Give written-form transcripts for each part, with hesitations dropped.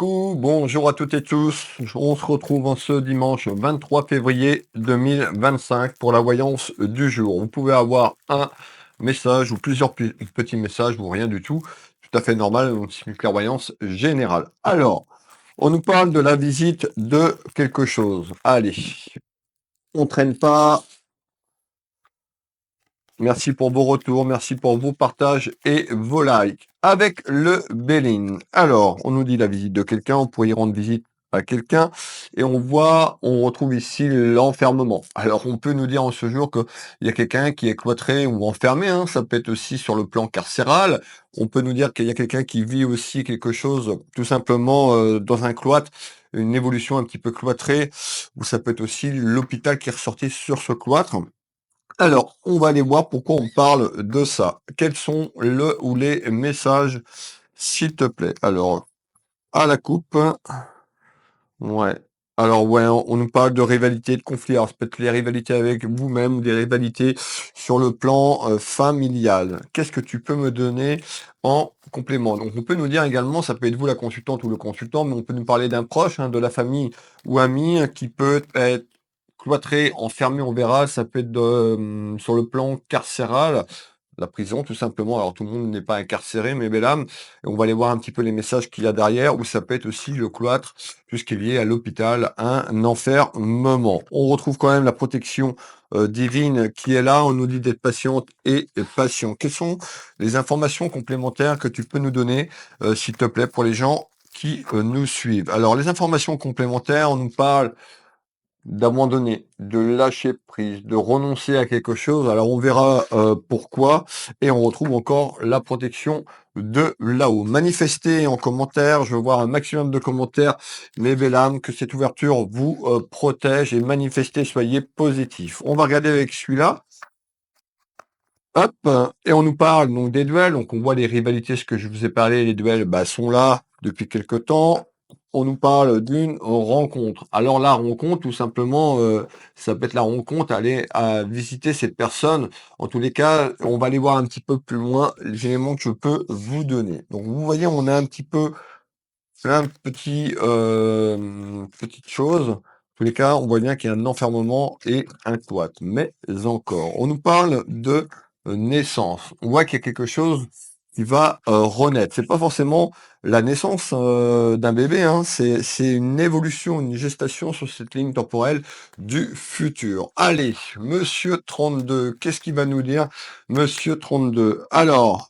Coucou, bonjour à toutes et tous. On se retrouve en ce dimanche 23 février 2025 pour la voyance du jour. On pouvait avoir un message ou plusieurs petits messages ou rien du tout. Tout à fait normal, donc c'est une clairvoyance générale. Alors, on nous parle de la visite de quelque chose. Allez, on traîne pas. Merci pour vos retours, merci pour vos partages et vos likes. Avec le Béline. Alors, on nous dit la visite de quelqu'un, on pourrait y rendre visite à quelqu'un, et on retrouve ici l'enfermement. Alors, on peut nous dire en ce jour qu'il y a quelqu'un qui est cloîtré ou enfermé, hein, ça peut être aussi sur le plan carcéral. On peut nous dire qu'il y a quelqu'un qui vit aussi quelque chose, tout simplement, dans un cloître, une évolution un petit peu cloîtrée, ou ça peut être aussi l'hôpital qui est ressorti sur ce cloître. Alors, on va aller voir pourquoi on parle de ça. Quels sont le ou les messages, s'il te plaît? Alors, à la coupe. Ouais. Alors, ouais, on nous parle de rivalité, de conflit. Alors, ça peut être les rivalités avec vous-même ou des rivalités sur le plan familial. Qu'est-ce que tu peux me donner en complément? Donc, on peut nous dire également, ça peut être vous la consultante ou le consultant, mais on peut nous parler d'un proche, hein, de la famille ou ami qui peut être cloîtré, enfermé, on verra. Ça peut être sur le plan carcéral, la prison, tout simplement. Alors, tout le monde n'est pas incarcéré, mais belle âme. Et on va aller voir un petit peu les messages qu'il y a derrière, ou ça peut être aussi le cloître, puisqu'il est lié à l'hôpital, un enfermement. On retrouve quand même la protection divine qui est là. On nous dit d'être patiente et patient. Quelles sont les informations complémentaires que tu peux nous donner, s'il te plaît, pour les gens qui nous suivent? Alors, les informations complémentaires, on nous parle d'abandonner, de lâcher prise, de renoncer à quelque chose. Alors on verra pourquoi, et on retrouve encore la protection de là-haut. Manifestez en commentaire, je veux voir un maximum de commentaires, mes belles âmes, que cette ouverture vous protège, et manifestez, soyez positifs. On va regarder avec celui-là. Hop, et on nous parle donc des duels, donc on voit les rivalités, ce que je vous ai parlé, les duels sont là depuis quelque temps. On nous parle d'une rencontre. Alors la rencontre, tout simplement, ça peut être la rencontre, aller à visiter cette personne. En tous les cas, on va aller voir un petit peu plus loin les éléments que je peux vous donner. Donc vous voyez, on a un petit peu plein de petites choses. En tous les cas, on voit bien qu'il y a un enfermement et un cloître. Mais encore, on nous parle de naissance. On voit qu'il y a quelque chose qui va renaître. C'est pas forcément la naissance d'un bébé, hein. C'est une évolution, une gestation sur cette ligne temporelle du futur. Allez, Monsieur 32, qu'est-ce qu'il va nous dire, Monsieur 32? Alors,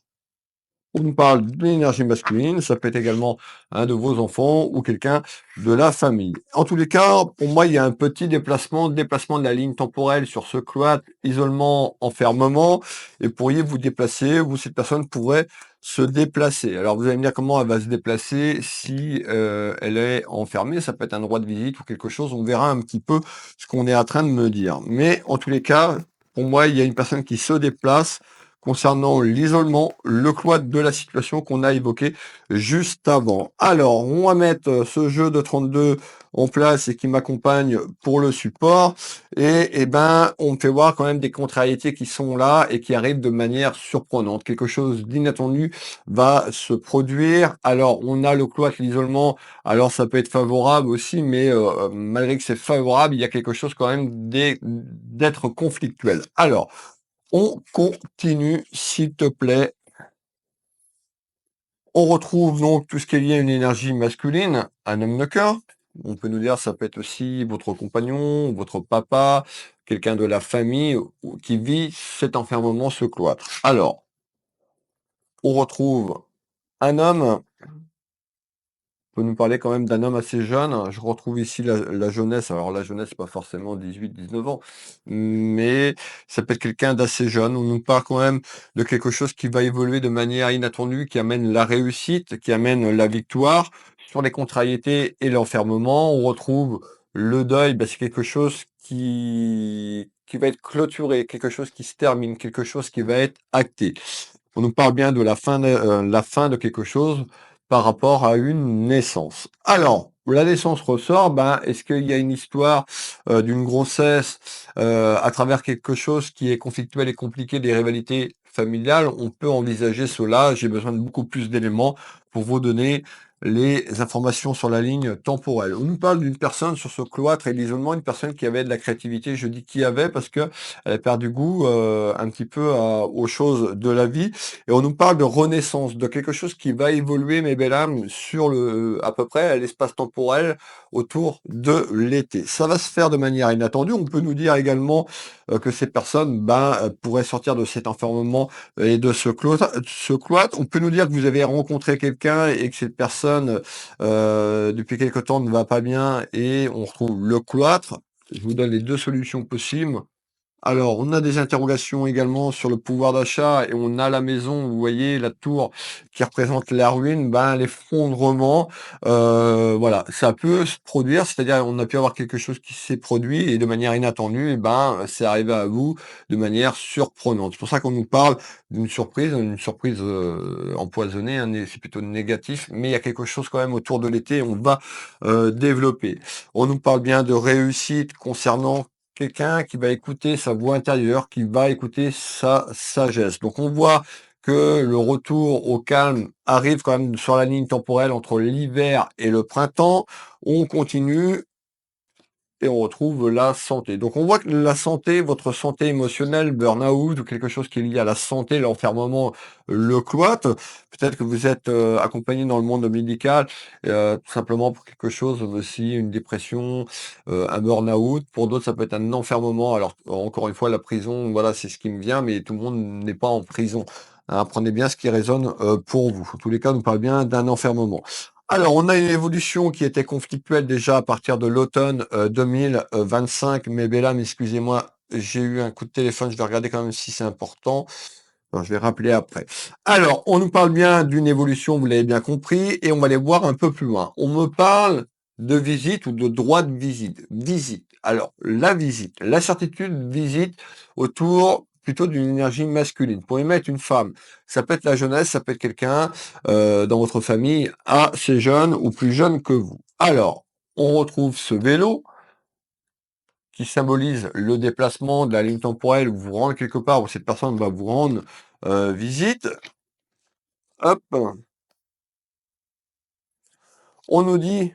on nous parle de l'énergie masculine, ça peut être également un de vos enfants ou quelqu'un de la famille. En tous les cas, pour moi, il y a un petit déplacement de la ligne temporelle sur ce cloître, isolement, enfermement, et pourriez vous déplacer, ou cette personne pourrait se déplacer. Alors vous allez me dire comment elle va se déplacer si elle est enfermée, ça peut être un droit de visite ou quelque chose, on verra un petit peu ce qu'on est en train de me dire. Mais en tous les cas, pour moi, il y a une personne qui se déplace concernant l'isolement, le cloître de la situation qu'on a évoqué juste avant. Alors, on va mettre ce jeu de 32 en place et qui m'accompagne pour le support. Et ben, on me fait voir quand même des contrariétés qui sont là et qui arrivent de manière surprenante. Quelque chose d'inattendu va se produire. Alors, on a le cloître, l'isolement. Alors, ça peut être favorable aussi, mais malgré que c'est favorable, il y a quelque chose quand même d'être conflictuel. Alors, on continue, s'il te plaît. On retrouve donc tout ce qui est lié à une énergie masculine, un homme de cœur. On peut nous dire, ça peut être aussi votre compagnon, votre papa, quelqu'un de la famille qui vit cet enfermement, ce cloître. Alors, on retrouve un homme. Peut nous parler quand même d'un homme assez jeune. Je retrouve ici la jeunesse. Alors la jeunesse, pas forcément 18-19 ans, mais ça peut être quelqu'un d'assez jeune. On nous parle quand même de quelque chose qui va évoluer de manière inattendue, qui amène la réussite, qui amène la victoire. Sur les contrariétés et l'enfermement, on retrouve le deuil. C'est quelque chose qui va être clôturé, quelque chose qui se termine, quelque chose qui va être acté. On nous parle bien de la fin de quelque chose par rapport à une naissance. Alors, la naissance ressort, est-ce qu'il y a une histoire d'une grossesse à travers quelque chose qui est conflictuel et compliqué, des rivalités familiales? On peut envisager cela. J'ai besoin de beaucoup plus d'éléments pour vous donner les informations sur la ligne temporelle. On nous parle d'une personne sur ce cloître et l'isolement, une personne qui avait de la créativité. Je dis qui avait parce que elle a perdu goût un petit peu aux choses de la vie. Et on nous parle de renaissance, de quelque chose qui va évoluer, mes belles âmes, sur à peu près l'espace temporel autour de l'été. Ça va se faire de manière inattendue. On peut nous dire également que ces personnes pourraient sortir de cet enfermement et de ce cloître. On peut nous dire que vous avez rencontré quelqu'un et que cette personne, depuis quelque temps, ne va pas bien et on retrouve le cloître. Je vous donne les 2 solutions possibles. Alors, on a des interrogations également sur le pouvoir d'achat et on a la maison, vous voyez, la tour qui représente la ruine, l'effondrement, voilà, ça peut se produire, c'est-à-dire on a pu avoir quelque chose qui s'est produit et de manière inattendue, c'est arrivé à vous de manière surprenante. C'est pour ça qu'on nous parle d'une surprise empoisonnée, hein, c'est plutôt négatif, mais il y a quelque chose quand même autour de l'été, et on va développer. On nous parle bien de réussite concernant quelqu'un qui va écouter sa voix intérieure, qui va écouter sa sagesse. Donc on voit que le retour au calme arrive quand même sur la ligne temporelle entre l'hiver et le printemps. On continue et on retrouve la santé. Donc on voit que la santé, votre santé émotionnelle, burn-out ou quelque chose qui est lié à la santé, l'enfermement, le cloître, peut-être que vous êtes accompagné dans le monde médical, tout simplement pour quelque chose aussi, une dépression, un burn-out. Pour d'autres, ça peut être un enfermement. Alors encore une fois, la prison, voilà, c'est ce qui me vient, mais tout le monde n'est pas en prison. Hein, prenez bien ce qui résonne pour vous. En tous les cas, on nous parle bien d'un enfermement. Alors, on a une évolution qui était conflictuelle déjà à partir de l'automne 2025. Mais Bellam, excusez-moi, j'ai eu un coup de téléphone, je vais regarder quand même si c'est important. Non, je vais rappeler après. Alors, on nous parle bien d'une évolution, vous l'avez bien compris, et on va aller voir un peu plus loin. On me parle de visite ou de droit de visite. Visite. Alors, la visite, la certitude visite autour plutôt d'une énergie masculine. Pour y mettre une femme, ça peut être la jeunesse, ça peut être quelqu'un dans votre famille assez jeune ou plus jeune que vous. Alors, on retrouve ce vélo qui symbolise le déplacement de la ligne temporelle où vous rendez quelque part, où cette personne va vous rendre visite. Hop, on nous dit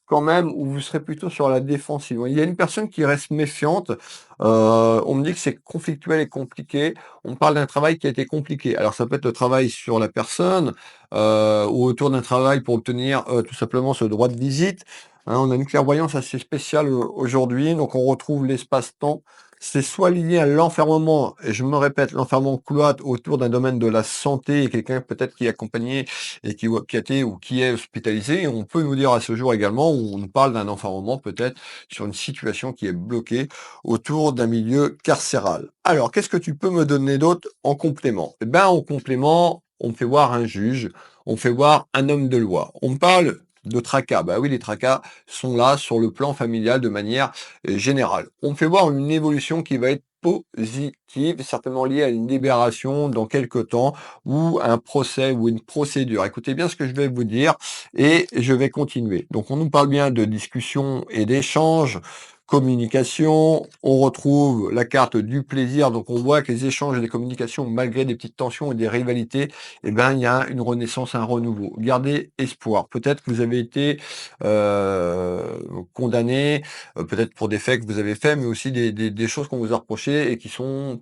quand même où vous serez plutôt sur la défensive. Il y a une personne qui reste méfiante. On me dit que c'est conflictuel et compliqué. On me parle d'un travail qui a été compliqué. Alors ça peut être le travail sur la personne ou autour d'un travail pour obtenir tout simplement ce droit de visite. Hein, on a une clairvoyance assez spéciale aujourd'hui, donc on retrouve l'espace-temps. C'est soit lié à l'enfermement, et je me répète, l'enfermement cloître autour d'un domaine de la santé, et quelqu'un peut-être qui est accompagné et qui a été ou qui est hospitalisé. Et on peut nous dire à ce jour également, où on nous parle d'un enfermement peut-être sur une situation qui est bloquée autour d'un milieu carcéral. Alors, qu'est-ce que tu peux me donner d'autre en complément? Eh bien, en complément, on me fait voir un juge, on me fait voir un homme de loi. On me parle de tracas. Bah oui, les tracas sont là sur le plan familial de manière générale. On me fait voir une évolution qui va être positive, certainement liée à une libération dans quelques temps ou un procès ou une procédure. Écoutez bien ce que je vais vous dire et je vais continuer. Donc on nous parle bien de discussion et d'échange, communication, on retrouve la carte du plaisir, donc on voit que les échanges et les communications, malgré des petites tensions et des rivalités, il y a une renaissance, un renouveau. Gardez espoir. Peut-être que vous avez été condamné, peut-être pour des faits que vous avez faits, mais aussi des choses qu'on vous a reprochées et qui n'ont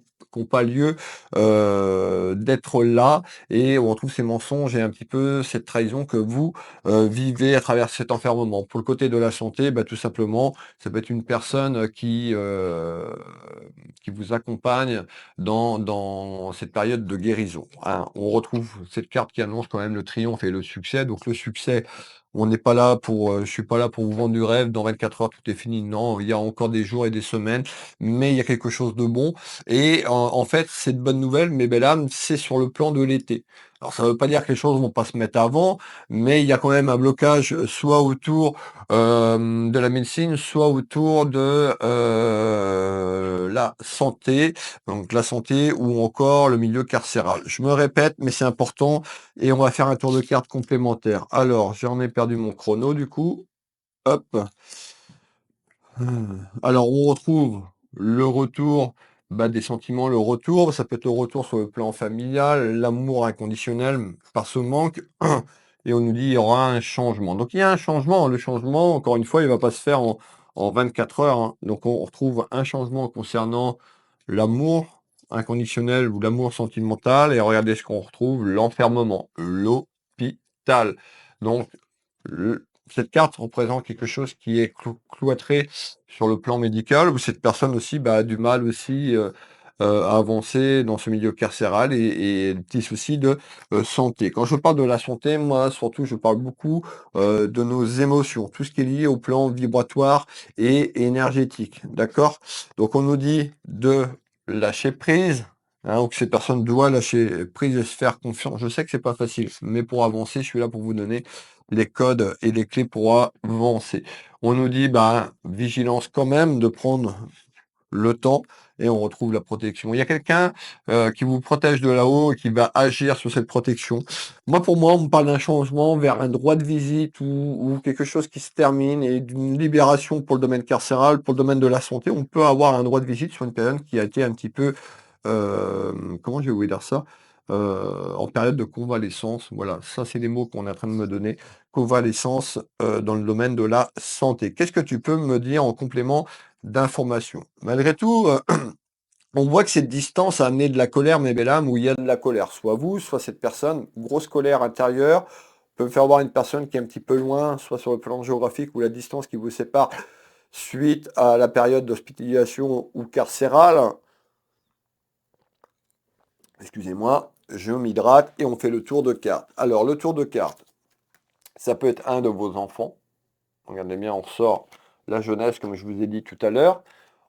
pas lieu d'être là et on retrouve ces mensonges et un petit peu cette trahison que vous vivez à travers cet enfermement. Pour le côté de la santé, tout simplement, ça peut être une personne qui vous accompagne dans cette période de guérison. Hein. On retrouve cette carte qui annonce quand même le triomphe et le succès. Donc le succès, on n'est pas là pour, je suis pas là pour vous vendre du rêve. Dans 24 heures, tout est fini. Non, il y a encore des jours et des semaines, mais il y a quelque chose de bon. Et en fait, cette bonne nouvelle, mes belles âmes, c'est sur le plan de l'été. Alors ça ne veut pas dire que les choses vont pas se mettre avant, mais il y a quand même un blocage soit autour de la médecine, soit autour de la santé, donc la santé ou encore le milieu carcéral. Je me répète, mais c'est important et on va faire un tour de carte complémentaire. Alors, j'en ai perdu mon chrono du coup. Hop. Alors, on retrouve le retour des sentiments, le retour, ça peut être le retour sur le plan familial, l'amour inconditionnel par ce manque. et on nous dit il y aura un changement. Donc il y a un changement. Le changement, encore une fois, il va pas se faire en 24 heures, hein. Donc on retrouve un changement concernant l'amour inconditionnel ou l'amour sentimental. Et regardez ce qu'on retrouve, l'enfermement, l'hôpital. Donc cette carte représente quelque chose qui est cloîtré sur le plan médical, où cette personne aussi a du mal aussi à avancer dans ce milieu carcéral et des soucis de santé. Quand je parle de la santé, moi surtout je parle beaucoup de nos émotions, tout ce qui est lié au plan vibratoire et énergétique. D'accord? Donc on nous dit de lâcher prise. Hein, donc cette personne doit lâcher prise et se faire confiance. Je sais que c'est pas facile, mais pour avancer, je suis là pour vous donner les codes et les clés pour avancer. On nous dit, vigilance quand même de prendre le temps et on retrouve la protection. Il y a quelqu'un qui vous protège de là-haut et qui va agir sur cette protection. Moi, pour moi, on me parle d'un changement vers un droit de visite ou quelque chose qui se termine et d'une libération pour le domaine carcéral, pour le domaine de la santé. On peut avoir un droit de visite sur une personne qui a été un petit peu, comment je vais vous dire ça? En période de convalescence. Voilà, ça c'est les mots qu'on est en train de me donner. Convalescence dans le domaine de la santé. Qu'est-ce que tu peux me dire en complément d'information? Malgré tout, on voit que cette distance a amené de la colère, mes belles âmes, où il y a de la colère. Soit vous, soit cette personne, grosse colère intérieure, peut faire voir une personne qui est un petit peu loin, soit sur le plan géographique ou la distance qui vous sépare suite à la période d'hospitalisation ou carcérale. Excusez-moi, je m'hydrate et on fait le tour de carte. Alors, le tour de carte, ça peut être un de vos enfants. Regardez bien, on sort la jeunesse, comme je vous ai dit tout à l'heure.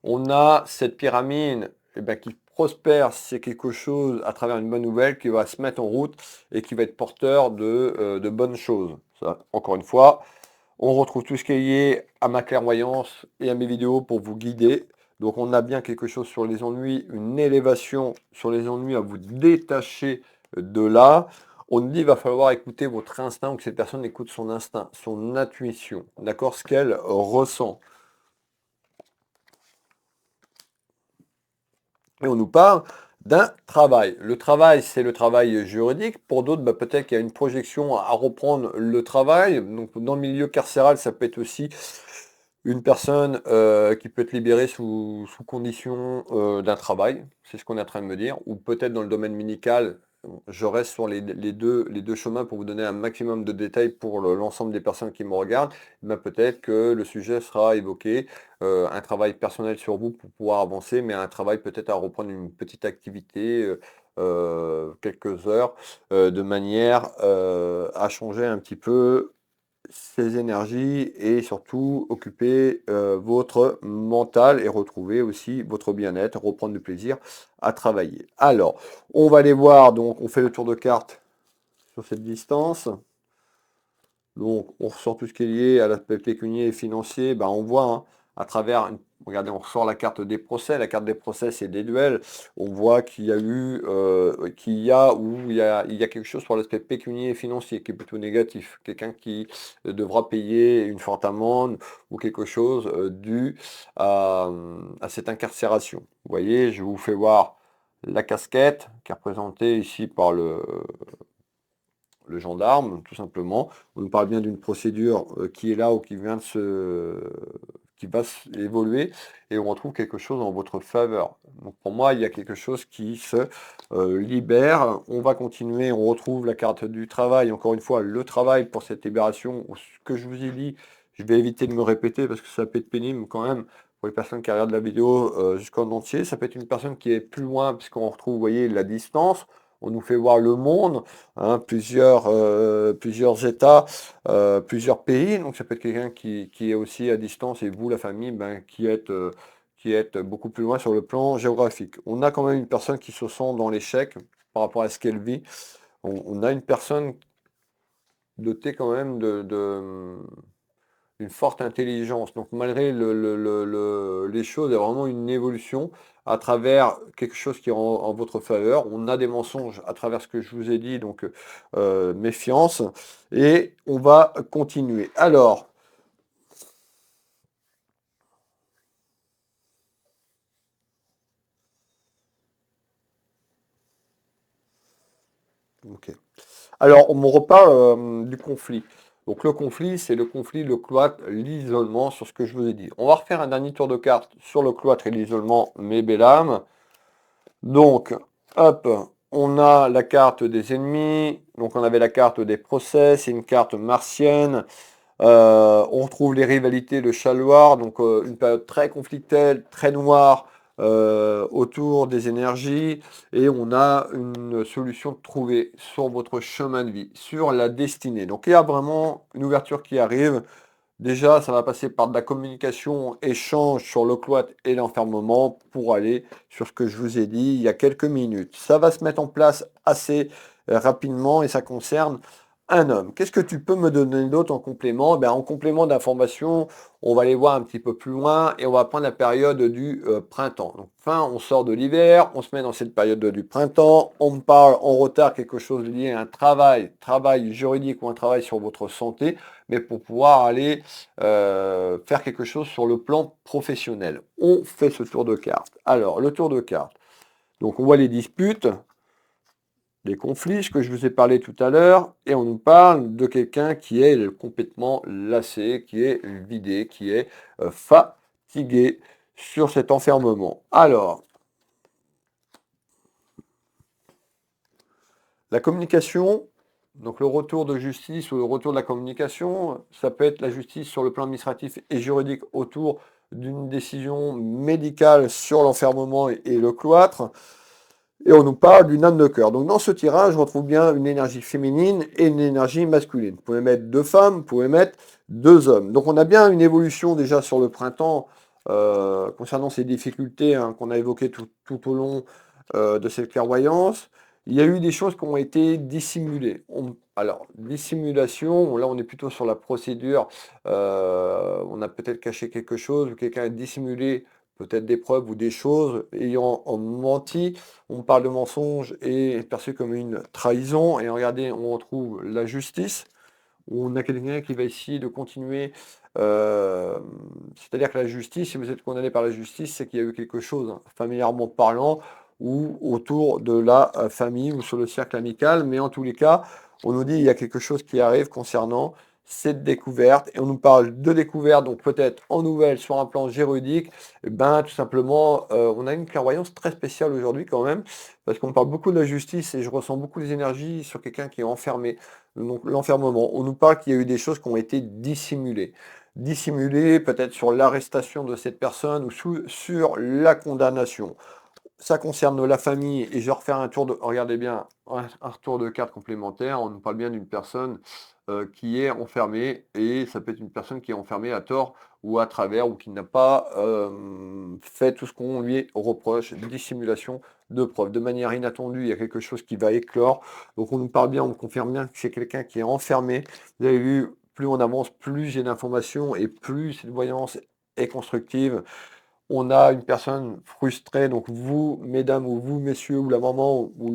On a cette pyramide qui prospère, c'est quelque chose à travers une bonne nouvelle qui va se mettre en route et qui va être porteur de bonnes choses. Ça, encore une fois, on retrouve tout ce qui est lié à ma clairvoyance et à mes vidéos pour vous guider. Donc on a bien quelque chose sur les ennuis, une élévation sur les ennuis à vous détacher de là. On dit qu'il va falloir écouter votre instinct ou que cette personne écoute son instinct, son intuition, d'accord, ce qu'elle ressent. Et on nous parle d'un travail. Le travail, c'est le travail juridique. Pour d'autres, peut-être qu'il y a une projection à reprendre le travail. Donc, dans le milieu carcéral, ça peut être aussi une personne qui peut être libérée sous condition d'un travail. C'est ce qu'on est en train de me dire. Ou peut-être dans le domaine médical, je reste sur les deux chemins pour vous donner un maximum de détails pour l'ensemble des personnes qui me regardent. Peut-être que le sujet sera évoqué un travail personnel sur vous pour pouvoir avancer, mais un travail peut-être à reprendre une petite activité, quelques heures, de manière à changer un petit peu ses énergies et surtout occuper votre mental et retrouver aussi votre bien-être, reprendre du plaisir à travailler. Alors, on va aller voir, donc on fait le tour de carte sur cette distance. Donc, on ressort tout ce qui est lié à l'aspect pécunier et financier. On voit à travers, regardez, on ressort la carte des procès. La carte des procès, c'est des duels. On voit qu'il y a eu, il y a quelque chose sur l'aspect pécunier et financier qui est plutôt négatif. Quelqu'un qui devra payer une forte amende ou quelque chose dû à cette incarcération. Vous voyez, je vous fais voir la casquette qui est représentée ici par le gendarme, tout simplement. On nous parle bien d'une procédure qui est là ou qui va évoluer et on retrouve quelque chose en votre faveur. Donc pour moi, il y a quelque chose qui se libère. On va continuer, on retrouve la carte du travail. Encore une fois, le travail pour cette libération, ce que je vous ai dit, je vais éviter de me répéter parce que ça peut être pénible quand même pour les personnes qui regardent la vidéo jusqu'en entier. Ça peut être une personne qui est plus loin puisqu'on retrouve, vous voyez, la distance. On nous fait voir le monde, hein, plusieurs États, plusieurs pays. Donc ça peut être quelqu'un qui est aussi à distance et vous, la famille, qui êtes beaucoup plus loin sur le plan géographique. On a quand même une personne qui se sent dans l'échec par rapport à ce qu'elle vit. On a une personne dotée quand même une forte intelligence. Donc malgré les choses, il y a vraiment une évolution à travers quelque chose qui est en votre faveur. On a des mensonges à travers ce que je vous ai dit, donc méfiance. Et on va continuer. Alors, ok. Alors, on me reparle du conflit. Donc, le conflit, c'est le conflit, le cloître, l'isolement, sur ce que je vous ai dit. On va refaire un dernier tour de carte sur le cloître et l'isolement, mes belles âmes. Donc, hop, on a la carte des ennemis. Donc, on avait la carte des procès, c'est une carte martienne. On retrouve les rivalités, le Chaloir, donc une période très conflictuelle, très noire autour des énergies, et on a une solution trouvée sur votre chemin de vie, sur la destinée. Donc il y a vraiment une ouverture qui arrive. Déjà, ça va passer par de la communication, échange sur le cloître et l'enfermement pour aller sur ce que je vous ai dit il y a quelques minutes. Ça va se mettre en place assez rapidement et ça concerne un homme. Qu'est-ce que tu peux me donner d'autre en complément? Ben, en complément d'information, on va aller voir un petit peu plus loin et on va prendre la période du printemps. Donc, fin, on sort de l'hiver, on se met dans cette période du printemps, on me parle en retard quelque chose lié à un travail juridique ou un travail sur votre santé, mais pour pouvoir aller faire quelque chose sur le plan professionnel. On fait ce tour de carte. Alors, le tour de carte. Donc, on voit les disputes, les conflits, ce que je vous ai parlé tout à l'heure, et on nous parle de quelqu'un qui est complètement lassé, qui est vidé, qui est fatigué sur cet enfermement. Alors, la communication, donc le retour de justice ou le retour de la communication, ça peut être la justice sur le plan administratif et juridique autour d'une décision médicale sur l'enfermement et le cloître. Et on nous parle d'une âme de cœur. Donc dans ce tirage, on retrouve bien une énergie féminine et une énergie masculine. Vous pouvez mettre deux femmes, vous pouvez mettre deux hommes. Donc on a bien une évolution déjà sur le printemps concernant ces difficultés qu'on a évoquées tout au long de cette clairvoyance. Il y a eu des choses qui ont été dissimulées. Alors, dissimulation, là on est plutôt sur la procédure. On a peut-être caché quelque chose, ou quelqu'un a dissimulé peut-être des preuves ou des choses ayant menti. On parle de mensonge et perçu comme une trahison. Et regardez, on retrouve la justice. On a quelqu'un qui va essayer de continuer. C'est-à-dire que la justice, si vous êtes condamné par la justice, c'est qu'il y a eu quelque chose, hein, familièrement parlant, ou autour de la famille ou sur le cercle amical. Mais en tous les cas, on nous dit qu'il y a quelque chose qui arrive concernant cette découverte. Et on nous parle de découverte, donc peut-être en nouvelle sur un plan juridique. Eh ben, tout simplement, on a une clairvoyance très spéciale aujourd'hui quand même, parce qu'on parle beaucoup de la justice et je ressens beaucoup les énergies sur quelqu'un qui est enfermé. Donc l'enfermement, on nous parle qu'il y a eu des choses qui ont été dissimulées. Dissimulées peut-être sur l'arrestation de cette personne ou sur la condamnation. Ça concerne la famille et je vais refaire un tour de, regardez bien, un retour de carte complémentaire. On nous parle bien d'une personne qui est enfermée et ça peut être une personne qui est enfermée à tort ou à travers ou qui n'a pas fait tout ce qu'on lui reproche, dissimulation de preuves. De manière inattendue, il y a quelque chose qui va éclore. Donc on nous parle bien, on confirme bien que c'est quelqu'un qui est enfermé. Vous avez vu, plus on avance, plus j'ai d'informations et plus cette voyance est constructive. On a une personne frustrée, donc vous, mesdames, ou vous, messieurs, ou la maman, ou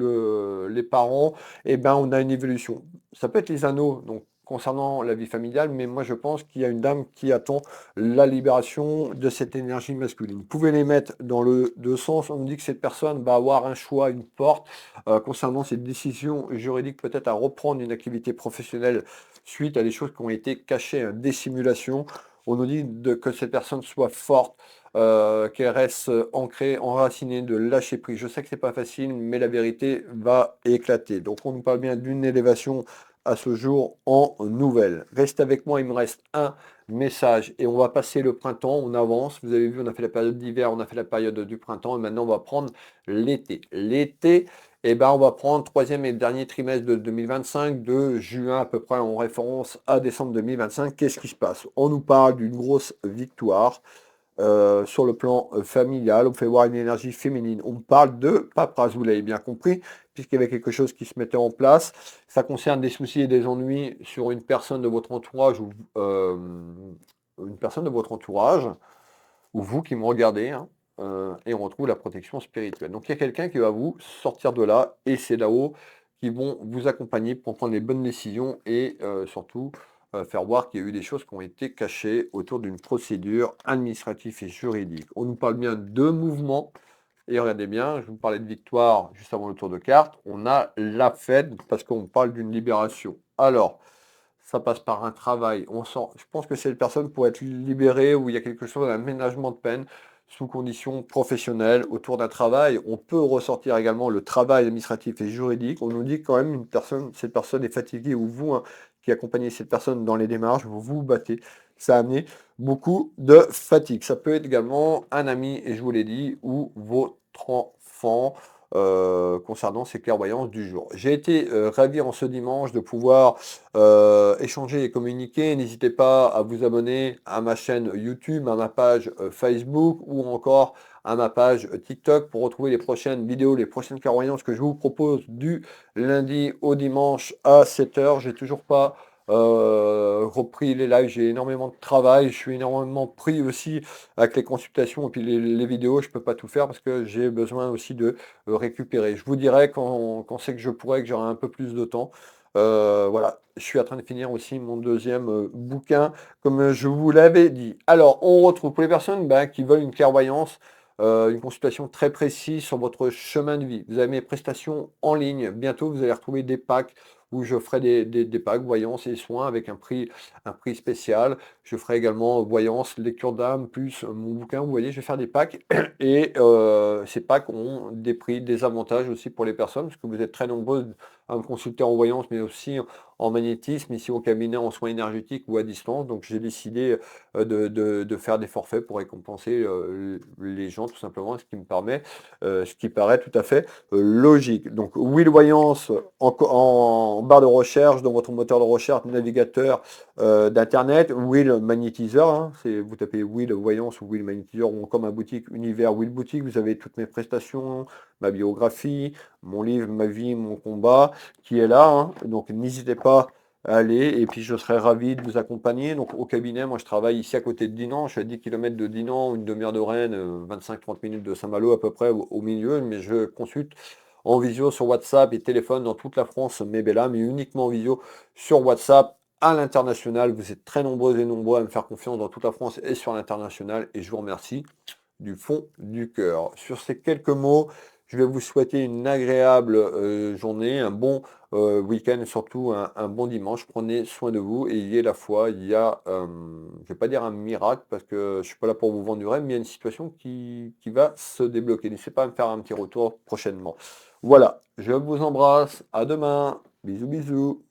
les parents, eh ben, on a une évolution. Ça peut être les anneaux, donc concernant la vie familiale, mais moi je pense qu'il y a une dame qui attend la libération de cette énergie masculine. Vous pouvez les mettre dans le deux sens. On nous dit que cette personne va avoir un choix, une porte concernant cette décision juridique, peut-être à reprendre une activité professionnelle suite à des choses qui ont été cachées, hein, des simulations. On nous dit que cette personne soit forte, qu'elle reste ancrée, enracinée, de lâcher prise. Je sais que c'est pas facile, mais la vérité va éclater. Donc on nous parle bien d'une élévation à ce jour en nouvelle. Reste avec moi, il me reste un message et on va passer le printemps, on avance. Vous avez vu, on a fait la période d'hiver, on a fait la période du printemps et maintenant on va prendre l'été. L'été, eh ben, on va prendre troisième et dernier trimestre de 2025, de juin à peu près en référence à décembre 2025. Qu'est-ce qui se passe? On nous parle d'une grosse victoire sur le plan familial, on fait voir une énergie féminine. On parle de paperasse, vous l'avez bien compris, puisqu'il y avait quelque chose qui se mettait en place. Ça concerne des soucis et des ennuis sur une personne de votre entourage ou une personne de votre entourage, ou vous qui me regardez, hein, et on retrouve la protection spirituelle. Donc il y a quelqu'un qui va vous sortir de là, et c'est là-haut qui vont vous accompagner pour prendre les bonnes décisions et surtout faire voir qu'il y a eu des choses qui ont été cachées autour d'une procédure administrative et juridique. On nous parle bien de mouvement, Et regardez bien, je vous parlais de victoire juste avant le tour de cartes, on a la fête parce qu'on parle d'une libération. Alors, ça passe par un travail. On sent, je pense que cette personne pour être libérée ou il y a quelque chose, un ménagement de peine sous conditions professionnelles autour d'un travail. On peut ressortir également le travail administratif et juridique. On nous dit quand même une personne, cette personne est fatiguée ou vous, hein, qui accompagnez cette personne dans les démarches, vous vous battez. Ça a amené beaucoup de fatigue. Ça peut être également un ami, et je vous l'ai dit, ou votre enfant concernant ces clairvoyances du jour. J'ai été ravi en ce dimanche de pouvoir échanger et communiquer. N'hésitez pas à vous abonner à ma chaîne YouTube, à ma page Facebook ou encore à ma page TikTok pour retrouver les prochaines vidéos, les prochaines clairvoyances que je vous propose du lundi au dimanche à 7 h. J'ai toujours pas repris les lives, j'ai énormément de travail, je suis énormément pris aussi avec les consultations et puis les vidéos, je peux pas tout faire parce que j'ai besoin aussi de récupérer. Je vous dirai quand c'est que je pourrai, que j'aurai un peu plus de temps. Voilà, je suis en train de finir aussi mon deuxième bouquin, comme je vous l'avais dit. Alors, on retrouve pour les personnes qui veulent une clairvoyance, une consultation très précise sur votre chemin de vie. Vous avez mes prestations en ligne. Bientôt, vous allez retrouver des packs où je ferai des packs voyance et soins avec un prix spécial. Je ferai également voyance, lecture d'âme, plus mon bouquin. Vous voyez, je vais faire des packs et ces packs ont des prix, des avantages aussi pour les personnes, parce que vous êtes très nombreux à me consulter en voyance, mais aussi en magnétisme, ici au cabinet, en soins énergétiques ou à distance. Donc j'ai décidé de faire des forfaits pour récompenser les gens, tout simplement, ce qui paraît tout à fait logique. Donc Will Voyance en barre de recherche, dans votre moteur de recherche, navigateur d'Internet, Will Magnétiseur, hein, vous tapez Will Voyance ou Will Magnétiseur, ou comme ma boutique Univers Will Boutique, vous avez toutes mes prestations, ma biographie, mon livre, ma vie, mon combat, qui est là, hein. Donc n'hésitez pas à aller, et puis je serai ravi de vous accompagner. Donc au cabinet, moi je travaille ici à côté de Dinan, je suis à 10 km de Dinan, une demi-heure de Rennes, 25-30 minutes de Saint-Malo à peu près au milieu, mais je consulte en visio sur WhatsApp et téléphone dans toute la France, mais uniquement en visio sur WhatsApp à l'international. Vous êtes très nombreux et nombreux à me faire confiance dans toute la France et sur l'international, et je vous remercie du fond du cœur. Sur ces quelques mots, je vais vous souhaiter une agréable journée, un bon week-end et surtout un bon dimanche. Prenez soin de vous et ayez la foi. Il y a, je ne vais pas dire un miracle parce que je ne suis pas là pour vous vendre du rêve, mais il y a une situation qui va se débloquer. N'hésitez pas à me faire un petit retour prochainement. Voilà, je vous embrasse. À demain. Bisous, bisous.